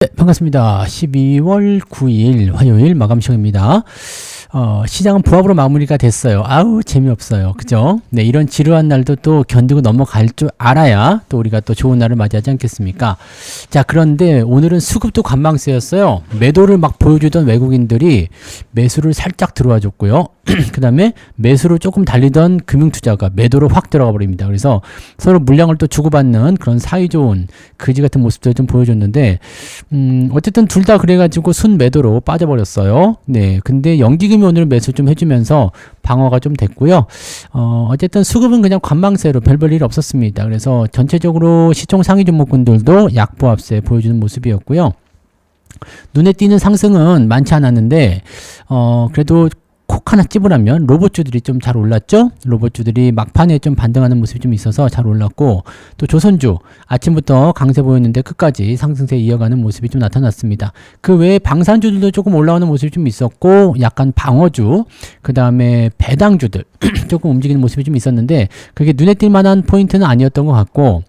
네, 반갑습니다. 12월 9일 화요일 마감 시간입니다. 시장은 부합으로 마무리가 됐어요. 아우 재미없어요. 그죠? 네, 이런 지루한 날도 또 견디고 넘어갈 줄 알아야 또 우리가 또 좋은 날을 맞이하지 않겠습니까? 자, 그런데 오늘은 수급도 관망세였어요. 매도를 막 보여주던 외국인들이 매수를 살짝 들어와 줬고요. 그 다음에 매수를 조금 달리던 금융투자가 매도로 확 들어가 버립니다. 그래서 서로 물량을 또 주고받는 그런 사이좋은 그지 같은 모습도 좀 보여줬는데 어쨌든 둘 다 그래가지고 순매도로 빠져버렸어요. 네, 근데 연기금이 오늘 매수 좀 해주면서 방어가 좀 됐고요. 어쨌든 수급은 그냥 관망세로 별볼 일 없었습니다. 그래서 전체적으로 시총 상위 종목군들도 약보합세 보여주는 모습이었고요. 눈에 띄는 상승은 많지 않았는데 그래도 콕 하나 찝으라면 로봇주들이 좀 잘 올랐죠. 로봇주들이 막판에 좀 반등하는 모습이 좀 있어서 잘 올랐고, 또 조선주 아침부터 강세 보였는데 끝까지 상승세 이어가는 모습이 좀 나타났습니다. 그 외에 방산주들도 조금 올라오는 모습이 좀 있었고, 약간 방어주, 그 다음에 배당주들 조금 움직이는 모습이 좀 있었는데 그게 눈에 띌 만한 포인트는 아니었던 것 같고,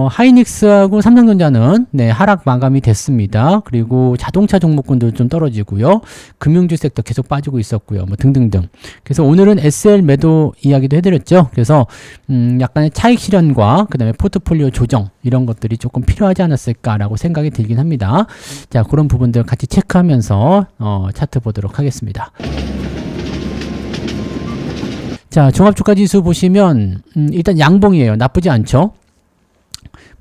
하이닉스하고 삼성전자는 네, 하락 마감이 됐습니다. 그리고 자동차 종목군도 좀 떨어지고요. 금융주 섹터 계속 빠지고 있었고요. 뭐 등등등. 그래서 오늘은 SL 매도 이야기도 해드렸죠. 그래서 약간의 차익 실현과 그 다음에 포트폴리오 조정 이런 것들이 조금 필요하지 않았을까라고 생각이 들긴 합니다. 자, 그런 부분들 같이 체크하면서 차트 보도록 하겠습니다. 자, 종합주가지수 보시면 일단 양봉이에요. 나쁘지 않죠.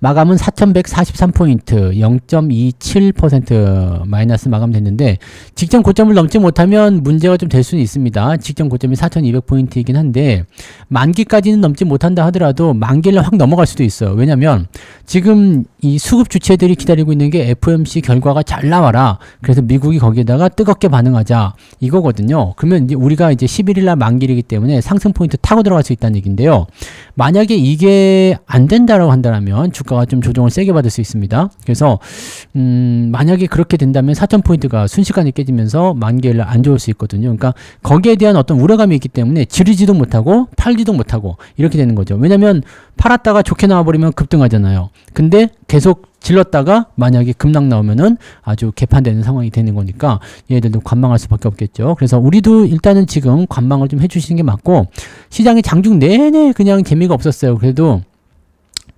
마감은 4143포인트 0.27% 마이너스 마감됐는데 직전 고점을 넘지 못하면 문제가 좀 될 수는 있습니다. 직전 고점이 4200포인트이긴 한데 만기까지는 넘지 못한다 하더라도 만기를 확 넘어갈 수도 있어요. 왜냐면 지금 이 수급 주체들이 기다리고 있는 게 FOMC 결과가 잘 나와라. 그래서 미국이 거기에다가 뜨겁게 반응하자 이거거든요. 그러면 이제 우리가 이제 11일날 만기이기 때문에 상승 포인트 타고 들어갈 수 있다는 얘기인데요. 만약에 이게 안 된다라고 한다면 주가가 좀 조정을 세게 받을 수 있습니다. 그래서 만약에 그렇게 된다면 4000포인트가 순식간에 깨지면서 만기일 안 좋을 수 있거든요. 그러니까 거기에 대한 어떤 우려감이 있기 때문에 지르지도 못하고 팔지도 못하고 이렇게 되는 거죠. 왜냐면 팔았다가 좋게 나와버리면 급등하잖아요. 근데 계속 질렀다가 만약에 급락 나오면은 아주 개판되는 상황이 되는 거니까 얘들도 관망할 수밖에 없겠죠. 그래서 우리도 일단은 지금 관망을 좀 해주시는 게 맞고, 시장이 장중 내내 그냥 재미가 없었어요. 그래도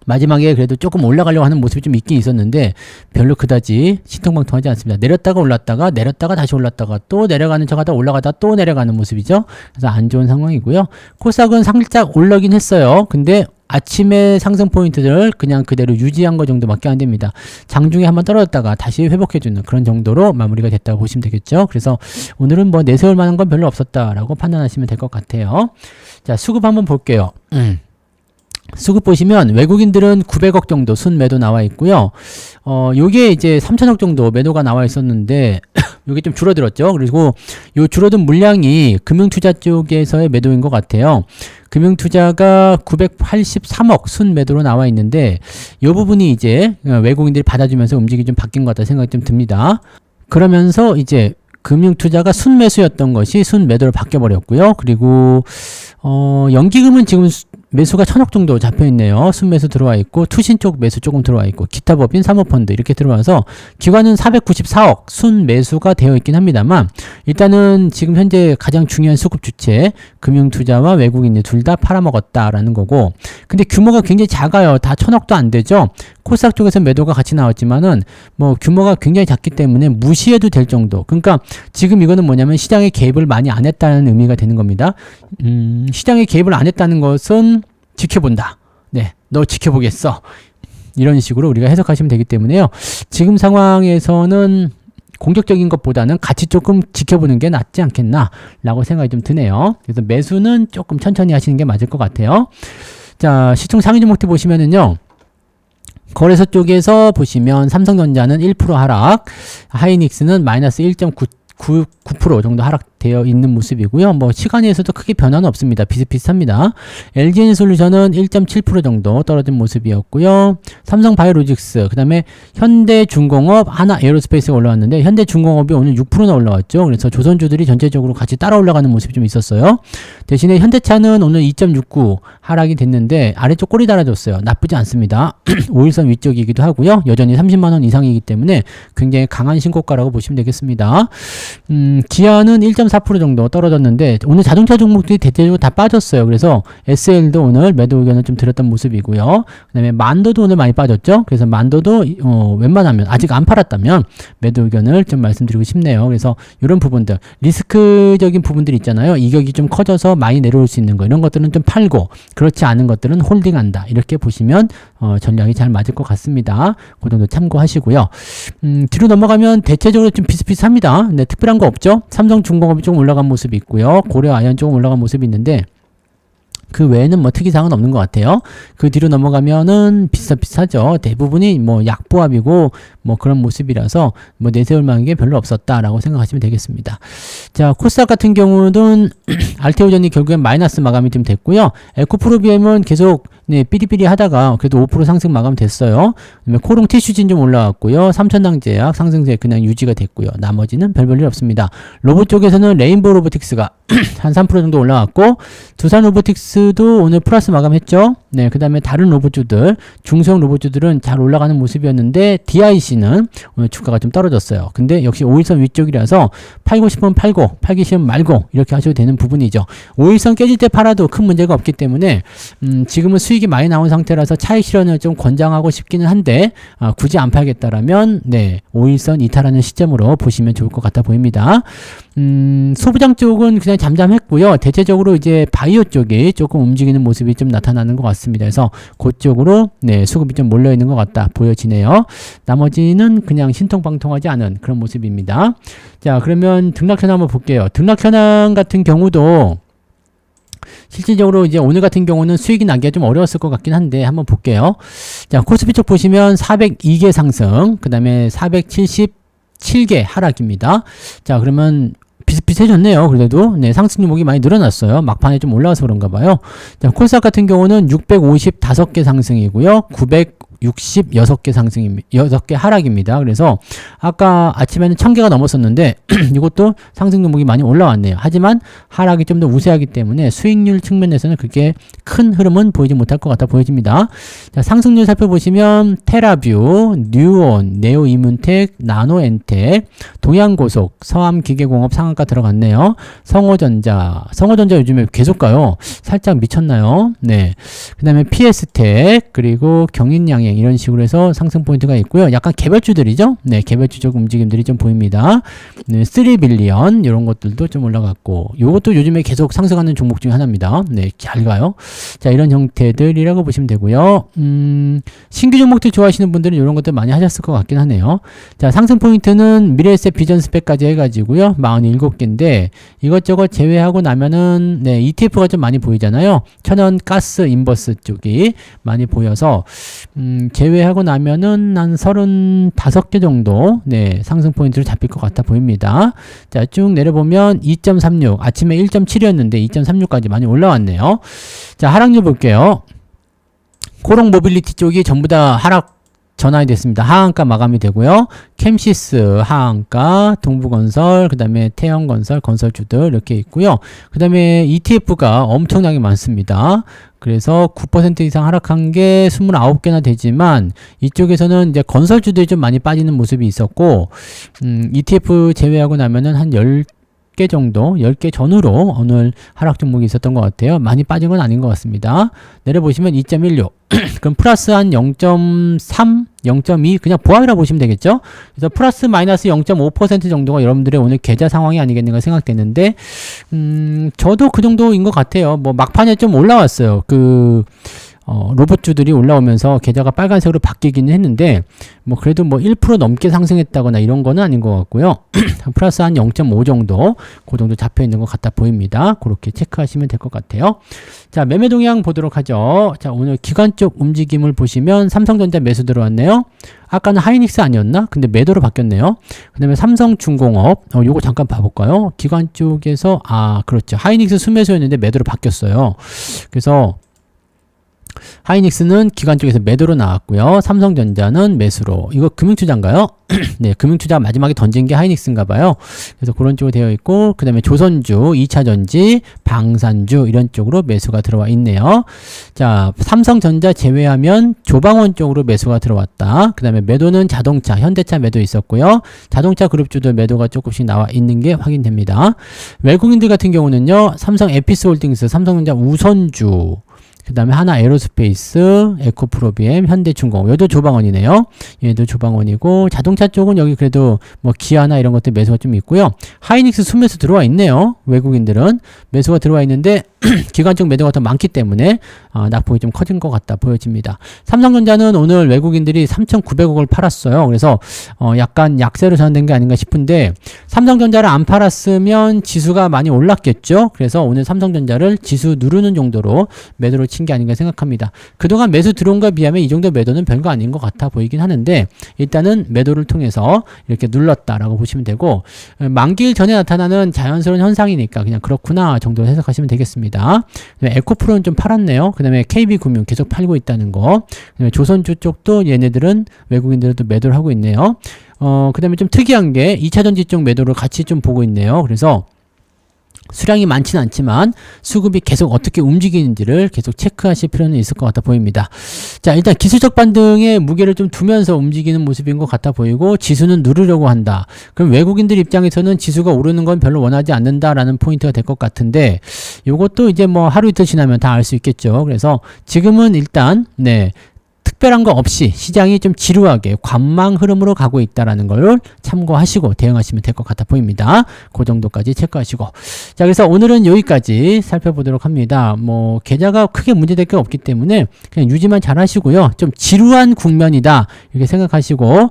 마지막에 그래도 조금 올라가려고 하는 모습이 좀 있긴 있었는데 별로 그다지 신통방통하지 않습니다. 내렸다가 올랐다가 내렸다가 다시 올랐다가 또 내려가는 척하다 올라가다 또 내려가는 모습이죠. 그래서 안 좋은 상황이고요. 코스닥은 살짝 올라긴 했어요. 근데 아침에 상승 포인트를 그냥 그대로 유지한 것 정도밖에 안 됩니다. 장중에 한번 떨어졌다가 다시 회복해주는 그런 정도로 마무리가 됐다고 보시면 되겠죠. 그래서 오늘은 뭐 내세울 만한 건 별로 없었다라고 판단하시면 될 것 같아요. 자, 수급 한번 볼게요. 수급 보시면 외국인들은 900억 정도 순매도 나와 있고요. 요게 이제 3천억 정도 매도가 나와 있었는데 요게 좀 줄어들었죠. 그리고 요 줄어든 물량이 금융투자 쪽에서의 매도인 것 같아요. 금융투자가 983억 순매도로 나와 있는데 요 부분이 이제 외국인들이 받아주면서 움직임이 좀 바뀐 것 같다 생각이 좀 듭니다. 그러면서 이제 금융투자가 순매수였던 것이 순매도로 바뀌어버렸고요. 그리고 연기금은 지금 매수가 1000억 정도 잡혀있네요. 순매수 들어와 있고 투신 쪽 매수 조금 들어와 있고 기타 법인 사모펀드 이렇게 들어와서 기관은 494억 순매수가 되어 있긴 합니다만, 일단은 지금 현재 가장 중요한 수급 주체 금융투자와 외국인이 둘 다 팔아먹었다라는 거고, 근데 규모가 굉장히 작아요. 다 1000억도 안 되죠. 코스닥 쪽에서 매도가 같이 나왔지만은 뭐 규모가 굉장히 작기 때문에 무시해도 될 정도. 그러니까 지금 이거는 뭐냐면 시장에 개입을 많이 안 했다는 의미가 되는 겁니다. 시장에 개입을 안 했다는 것은 지켜본다. 네, 너 지켜보겠어. 이런 식으로 우리가 해석하시면 되기 때문에요. 지금 상황에서는 공격적인 것보다는 같이 조금 지켜보는 게 낫지 않겠나 라고 생각이 좀 드네요. 그래서 매수는 조금 천천히 하시는 게 맞을 것 같아요. 자, 시총 상위 종목들 보시면은요. 거래소 쪽에서 보시면 삼성전자는 1% 하락, 하이닉스는 마이너스 1.9% 정도 하락 되어 있는 모습이고요. 뭐 시간에서도 크게 변화는 없습니다. 비슷비슷합니다. LG에너솔루션은 1.7% 정도 떨어진 모습이었고요. 삼성바이오로직스, 그 다음에 현대중공업, 하나에어로스페이스가 올라왔는데 현대중공업이 오늘 6%나 올라왔죠. 그래서 조선주들이 전체적으로 같이 따라 올라가는 모습이 좀 있었어요. 대신에 현대차는 오늘 2.69 하락이 됐는데 아래쪽 꼬리 달아줬어요. 나쁘지 않습니다. 5일선 위쪽이기도 하고요. 여전히 30만원 이상이기 때문에 굉장히 강한 신고가라고 보시면 되겠습니다. 기아는 1.4% 정도 떨어졌는데 오늘 자동차 종목들이 대체적으로 다 빠졌어요. 그래서 SL도 오늘 매도 의견을 좀 드렸던 모습이고요. 그 다음에 만도도 오늘 많이 빠졌죠. 그래서 만도도 웬만하면 아직 안 팔았다면 매도 의견을 좀 말씀드리고 싶네요. 그래서 이런 부분들, 리스크적인 부분들 있잖아요. 이격이 좀 커져서 많이 내려올 수 있는 거, 이런 것들은 좀 팔고 그렇지 않은 것들은 홀딩한다. 이렇게 보시면 전략이 잘 맞을 것 같습니다. 그 정도 참고하시고요. 뒤로 넘어가면 대체적으로 좀 비슷비슷합니다. 네, 특별한 거 없죠. 삼성중공업이 조금 올라간 모습이 있고요. 고려아연 조금 올라간 모습이 있는데 그 외에는 뭐 특이사항은 없는 것 같아요. 그 뒤로 넘어가면은 비슷하죠. 대부분이 뭐 약보합이고 뭐 그런 모습이라서 뭐 내세울 만한 게 별로 없었다라고 생각하시면 되겠습니다. 자, 코스닥 같은 경우는 알테오전이 결국엔 마이너스 마감이 좀 됐고요. 에코프로비엠은 계속 삐리삐리 하다가 그래도 5% 상승 마감 됐어요. 그다음에 코롱 티슈진 좀 올라왔고요. 삼천당제약 상승세 그냥 유지가 됐고요. 나머지는 별볼일 없습니다. 로봇 쪽에서는 레인보우 로보틱스가 한 3% 정도 올라왔고 두산 로보틱스도 오늘 플러스 마감했죠. 네, 그 다음에 다른 로봇주들, 중소형 로봇주들은 잘 올라가는 모습이었는데 DIC는 오늘 주가가 좀 떨어졌어요. 근데 역시 5일선 위쪽이라서 팔고 싶으면 팔고 팔기 싫으면 말고 이렇게 하셔도 되는 부분이죠. 5일선 깨질 때 팔아도 큰 문제가 없기 때문에 지금은 수익이 많이 나온 상태라서 차익 실현을 좀 권장하고 싶기는 한데 굳이 안 팔겠다라면 5일선 이탈하는 시점으로 보시면 좋을 것 같아 보입니다. 소부장 쪽은 그냥 잠잠했고요. 대체적으로 이제 바이오 쪽이 조금 움직이는 모습이 좀 나타나는 것 같습니다. 그래서 그쪽으로 수급이 좀 몰려 있는 것 같다 보여지네요. 나머지는 그냥 신통방통하지 않은 그런 모습입니다. 자, 그러면 등락현황 한번 볼게요. 등락현황 같은 경우도 실질적으로 이제 오늘 같은 경우는 수익이 나기가 좀 어려웠을 것 같긴 한데 한번 볼게요. 자, 코스피 쪽 보시면 402개 상승, 그 다음에 477개 하락입니다. 자, 그러면 비슷비슷해졌네요. 그래도 상승 종목이 많이 늘어났어요. 막판에 좀 올라와서 그런가 봐요. 자, 코스닥 같은 경우는 655개 상승이고요. 966개 상승입니다. 6개 하락입니다. 그래서 아까 아침에는 1000개가 넘었었는데 이것도 상승 종목이 많이 올라왔네요. 하지만 하락이 좀 더 우세하기 때문에 수익률 측면에서는 그렇게 큰 흐름은 보이지 못할 것 같아 보여집니다. 자, 상승률 살펴보시면 테라뷰, 뉴온, 네오이문텍, 나노엔텍, 동양고속, 서암기계공업 상한가 들어갔네요. 성호전자 요즘에 계속 가요. 살짝 미쳤나요? 네. 그 다음에 PS텍, 그리고 경인양행 이런 식으로 해서 상승 포인트가 있고요. 약간 개별주들이죠. 네, 개별주적 움직임들이 좀 보입니다. 네, 3빌리언 이런 것들도 좀 올라갔고, 요것도 요즘에 계속 상승하는 종목 중에 하나입니다. 네, 잘 가요. 자, 이런 형태들이라고 보시면 되고요. 신규 종목들 좋아하시는 분들은 이런 것들 많이 하셨을 것 같긴 하네요. 자, 상승 포인트는 미래에셋 비전 스펙까지 해가지고요. 47개인데 이것저것 제외하고 나면은 ETF가 좀 많이 보이잖아요. 천연 가스 인버스 쪽이 많이 보여서 제외하고 나면은 한 35개 정도 상승 포인트로 잡힐 것 같아 보입니다. 자, 쭉 내려보면 2.36 아침에 1.7이었는데 2.36까지 많이 올라왔네요. 자, 하락률 볼게요. 코롱 모빌리티 쪽이 전부 다 하락 전환이 됐습니다. 하한가 마감이 되고요. 캠시스 하한가, 동부건설, 그 다음에 태영건설, 건설주들 이렇게 있고요. 그 다음에 ETF가 엄청나게 많습니다. 그래서 9% 이상 하락한 게 29개나 되지만 이쪽에서는 이제 건설주들이 좀 많이 빠지는 모습이 있었고 ETF 제외하고 나면은 한 10개 정도, 10개 전후로 오늘 하락 종목이 있었던 것 같아요. 많이 빠진 건 아닌 것 같습니다. 내려보시면 2.16 그럼 플러스 한 0.3, 0.2 그냥 보합이라 보시면 되겠죠. 그래서 플러스 마이너스 0.5% 정도가 여러분들의 오늘 계좌 상황이 아니겠는가 생각되는데 저도 그 정도인 것 같아요. 뭐 막판에 좀 올라왔어요. 로봇주들이 올라오면서 계좌가 빨간색으로 바뀌기는 했는데 뭐 그래도 뭐 1% 넘게 상승했다거나 이런 거는 아닌 것 같고요. 플러스 한 0.5 정도 그 정도 잡혀 있는 것 같아 보입니다. 그렇게 체크하시면 될 것 같아요. 자, 매매 동향 보도록 하죠. 자, 오늘 기관 쪽 움직임을 보시면 삼성전자 매수 들어왔네요. 아까는 하이닉스 아니었나? 근데 매도로 바뀌었네요. 그 다음에 삼성중공업, 요거 잠깐 봐볼까요? 기관 쪽에서, 그렇죠. 하이닉스 순매수였는데 매도로 바뀌었어요. 그래서, 하이닉스는 기관 쪽에서 매도로 나왔고요. 삼성전자는 매수로. 이거 금융투자인가요? 네, 금융투자 마지막에 던진 게 하이닉스인가 봐요. 그래서 그런 쪽으로 되어 있고, 그 다음에 조선주, 2차전지, 방산주 이런 쪽으로 매수가 들어와 있네요. 자, 삼성전자 제외하면 조방원 쪽으로 매수가 들어왔다. 그 다음에 매도는 자동차, 현대차 매도 있었고요. 자동차 그룹주도 매도가 조금씩 나와 있는 게 확인됩니다. 외국인들 같은 경우는요, 삼성 에피스홀딩스, 삼성전자 우선주, 그 다음에 하나 에어로스페이스, 에코프로비엠, 현대중공업. 얘도 조방원이네요. 얘도 조방원이고, 자동차 쪽은 여기 그래도 뭐 기아나 이런 것들 매수가 좀 있고요. 하이닉스 순매수 들어와 있네요. 외국인들은 매수가 들어와 있는데 기관적 매도가 더 많기 때문에 낙폭이 좀 커진 것 같다 보여집니다. 삼성전자는 오늘 외국인들이 3,900억을 팔았어요. 그래서 약간 약세로 전환된 게 아닌가 싶은데 삼성전자를 안 팔았으면 지수가 많이 올랐겠죠. 그래서 오늘 삼성전자를 지수 누르는 정도로 매도를 친 게 아닌가 생각합니다. 그동안 매수 들어온 거에 비하면 이 정도 매도는 별거 아닌 것 같아 보이긴 하는데 일단은 매도를 통해서 이렇게 눌렀다라고 보시면 되고 만기일 전에 나타나는 자연스러운 현상이니까 그냥 그렇구나 정도로 해석하시면 되겠습니다. 에코프로는 좀 팔았네요. 그 다음에 KB금융 계속 팔고 있다는 거. 그다음에 조선주 쪽도 얘네들은 외국인들도 매도를 하고 있네요. 그 다음에 좀 특이한 게 2차전지 쪽 매도를 같이 좀 보고 있네요. 그래서 수량이 많지는 않지만 수급이 계속 어떻게 움직이는지를 계속 체크하실 필요는 있을 것 같아 보입니다. 자, 일단 기술적 반등에 무게를 좀 두면서 움직이는 모습인 것 같아 보이고 지수는 누르려고 한다. 그럼 외국인들 입장에서는 지수가 오르는 건 별로 원하지 않는다라는 포인트가 될 것 같은데 이것도 이제 뭐 하루 이틀 지나면 다 알 수 있겠죠. 그래서 지금은 일단 특별한 거 없이 시장이 좀 지루하게 관망 흐름으로 가고 있다라는 걸 참고하시고 대응하시면 될 것 같아 보입니다. 그 정도까지 체크하시고. 자, 그래서 오늘은 여기까지 살펴보도록 합니다. 뭐, 계좌가 크게 문제될 게 없기 때문에 그냥 유지만 잘 하시고요. 좀 지루한 국면이다. 이렇게 생각하시고,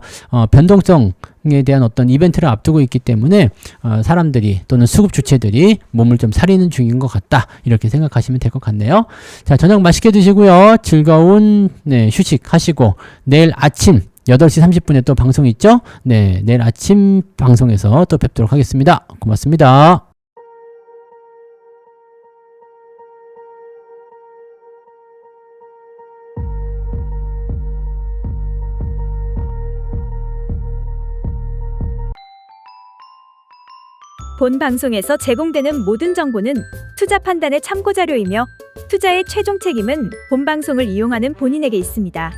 변동성에 대한 어떤 이벤트를 앞두고 있기 때문에 사람들이 또는 수급 주체들이 몸을 좀 사리는 중인 것 같다. 이렇게 생각하시면 될 것 같네요. 자, 저녁 맛있게 드시고요. 즐거운 휴식 하시고 내일 아침 8시 30분에 또 방송 있죠? 네, 내일 아침 방송에서 또 뵙도록 하겠습니다. 고맙습니다. 본 방송에서 제공되는 모든 정보는 투자 판단의 참고 자료이며 투자의 최종 책임은 본 방송을 이용하는 본인에게 있습니다.